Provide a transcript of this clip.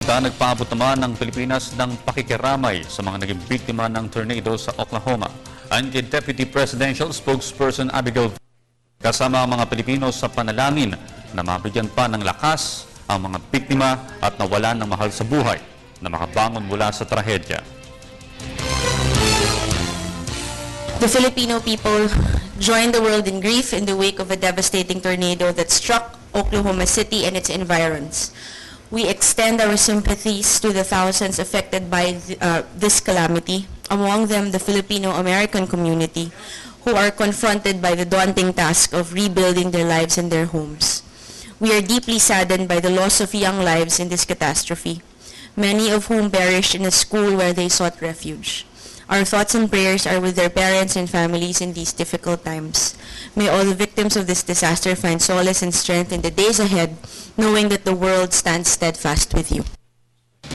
Amerika, nagpaabot naman ng Pilipinas ng pakikiramay sa mga naging biktima ng tornado sa Oklahoma. Ayon kay Deputy Presidential Spokesperson Abigail kasama ang mga Pilipino sa panalangin na mabigyan pa ng lakas ang mga biktima at nawalan ng mahal sa buhay na makabangon mula sa trahedya. The Filipino people joined the world in grief in the wake of a devastating tornado that struck Oklahoma City and its environs. We extend our sympathies to the thousands affected by this calamity, among them the Filipino-American community, who are confronted by the daunting task of rebuilding their lives and their homes. We are deeply saddened by the loss of young lives in this catastrophe, many of whom perished in a school where they sought refuge. Our thoughts and prayers are with their parents and families in these difficult times. May all the victims of this disaster find solace and strength in the days ahead, knowing that the world stands steadfast with you.